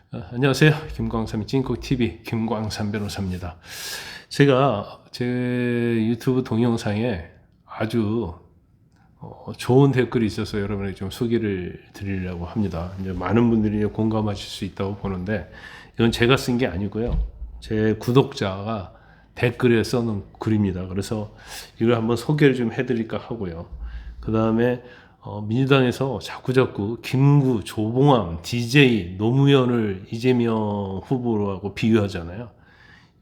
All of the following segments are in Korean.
안녕하세요. 김광삼의 찐콕TV 김광삼 변호사입니다. 제가 제 유튜브 동영상에 아주 좋은 댓글이 있어서 여러분에게 좀 소개를 드리려고 합니다. 이제 많은 분들이 공감하실 수 있다고 보는데 이건 제가 쓴 게 아니고요. 제 구독자가 댓글에 써놓은 글입니다. 그래서 이걸 한번 소개를 좀 해드릴까 하고요. 그 다음에 민주당에서 자꾸자꾸 김구, 조봉암, DJ, 노무현을 이재명 후보하고 비교하잖아요.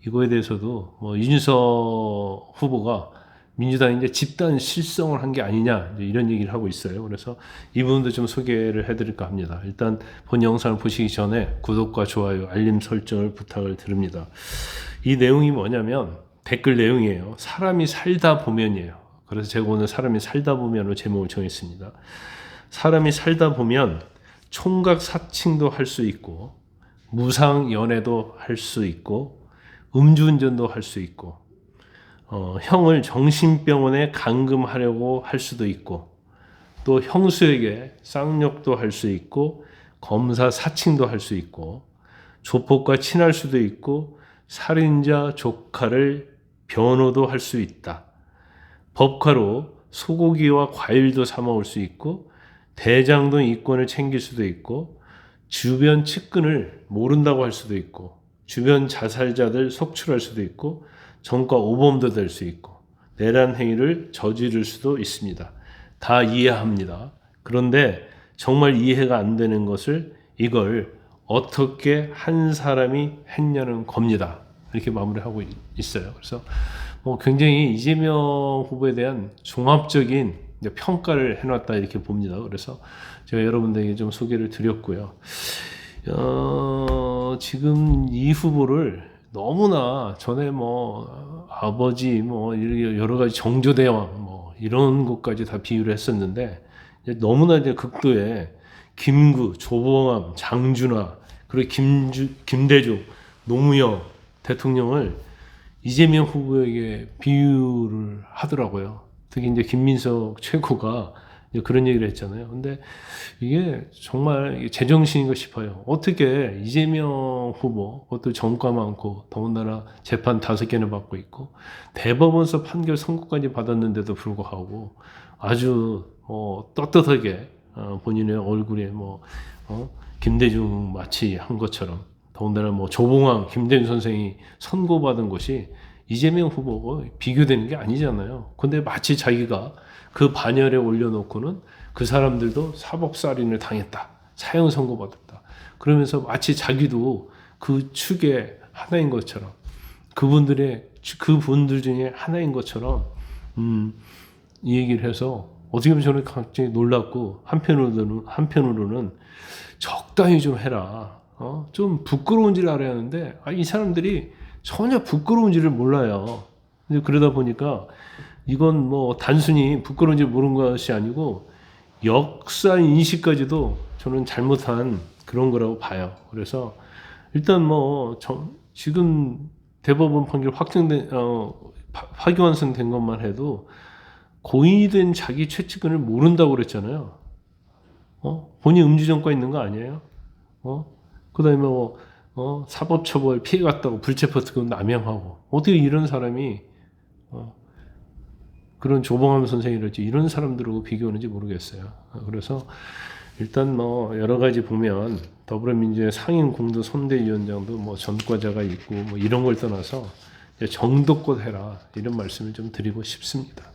이거에 대해서도 이준석 후보가 민주당이 이제 집단 실성을 한 게 아니냐 이런 얘기를 하고 있어요. 그래서 이 부분도 좀 소개를 해드릴까 합니다. 일단 본 영상을 보시기 전에 구독과 좋아요, 알림 설정을 부탁을 드립니다. 이 내용이 뭐냐면 댓글 내용이에요. 사람이 살다 보면이에요. 그래서 제가 오늘 사람이 살다 보면으로 제목을 정했습니다. 사람이 살다 보면 총각 사칭도 할 수 있고 무상 연애도 할 수 있고 음주운전도 할 수 있고 형을 정신병원에 감금하려고 할 수도 있고 또 형수에게 쌍욕도 할 수 있고 검사 사칭도 할 수 있고 조폭과 친할 수도 있고 살인자 조카를 변호도 할 수 있다. 법카로 소고기와 과일도 사 먹을 수 있고 대장동 이권을 챙길 수도 있고 주변 측근을 모른다고 할 수도 있고 주변 자살자들 속출할 수도 있고 전과 오범도 될 수 있고 내란 행위를 저지를 수도 있습니다. 다 이해합니다. 그런데 정말 이해가 안 되는 것을 이걸 어떻게 한 사람이 했냐는 겁니다. 이렇게 마무리하고 있어요. 그래서 굉장히 이재명 후보에 대한 종합적인 평가를 해놨다 이렇게 봅니다. 그래서 제가 여러분들에게 좀 소개를 드렸고요. 지금 이 후보를 너무나 전에 아버지 여러 가지 정조대왕 이런 것까지 다 비유를 했었는데 너무나 이제 극도의 김구, 조봉암, 장준하 그리고 김대중, 노무현 대통령을 이재명 후보에게 비유를 하더라고요. 특히 이제 김민석 최고가 그런 얘기를 했잖아요. 근데 이게 정말 제정신인가 싶어요. 어떻게 이재명 후보, 그것도 전과 많고, 더군다나 재판 5개나 받고 있고, 대법원서 판결 선고까지 받았는데도 불구하고, 아주, 떳떳하게, 본인의 얼굴에 김대중 마치 한 것처럼, 더군다나 조봉암, 김대중 선생이 선고받은 것이 이재명 후보가 비교되는 게 아니잖아요. 근데 마치 자기가 그 반열에 올려놓고는 그 사람들도 사법살인을 당했다. 사형 선고받았다. 그러면서 마치 자기도 그 축의 하나인 것처럼 그분들 중에 하나인 것처럼 이 얘기를 해서 어떻게 보면 저는 굉장히 놀랍고 한편으로는 적당히 좀 해라. 좀 부끄러운지를 알아야 하는데 이 사람들이 전혀 부끄러운지를 몰라요. 그러다 보니까 이건 단순히 부끄러운지 모르는 것이 아니고 역사 인식까지도 저는 잘못한 그런 거라고 봐요. 그래서 일단 지금 대법원 판결 파기환송된 것만 해도 고인이 된 자기 최측근을 모른다고 그랬잖아요. 본인 음주전과 있는 거 아니에요? 그 다음에 사법처벌 피해갔다고 불체포 특권 남용하고 어떻게 이런 사람이 그런 조봉암 선생이랄지 이런 사람들하고 비교하는지 모르겠어요. 그래서 일단 여러 가지 보면 더불어민주의 상임 공도 선대위원장도 전과자가 있고 이런 걸 떠나서 정도껏 해라 이런 말씀을 좀 드리고 싶습니다.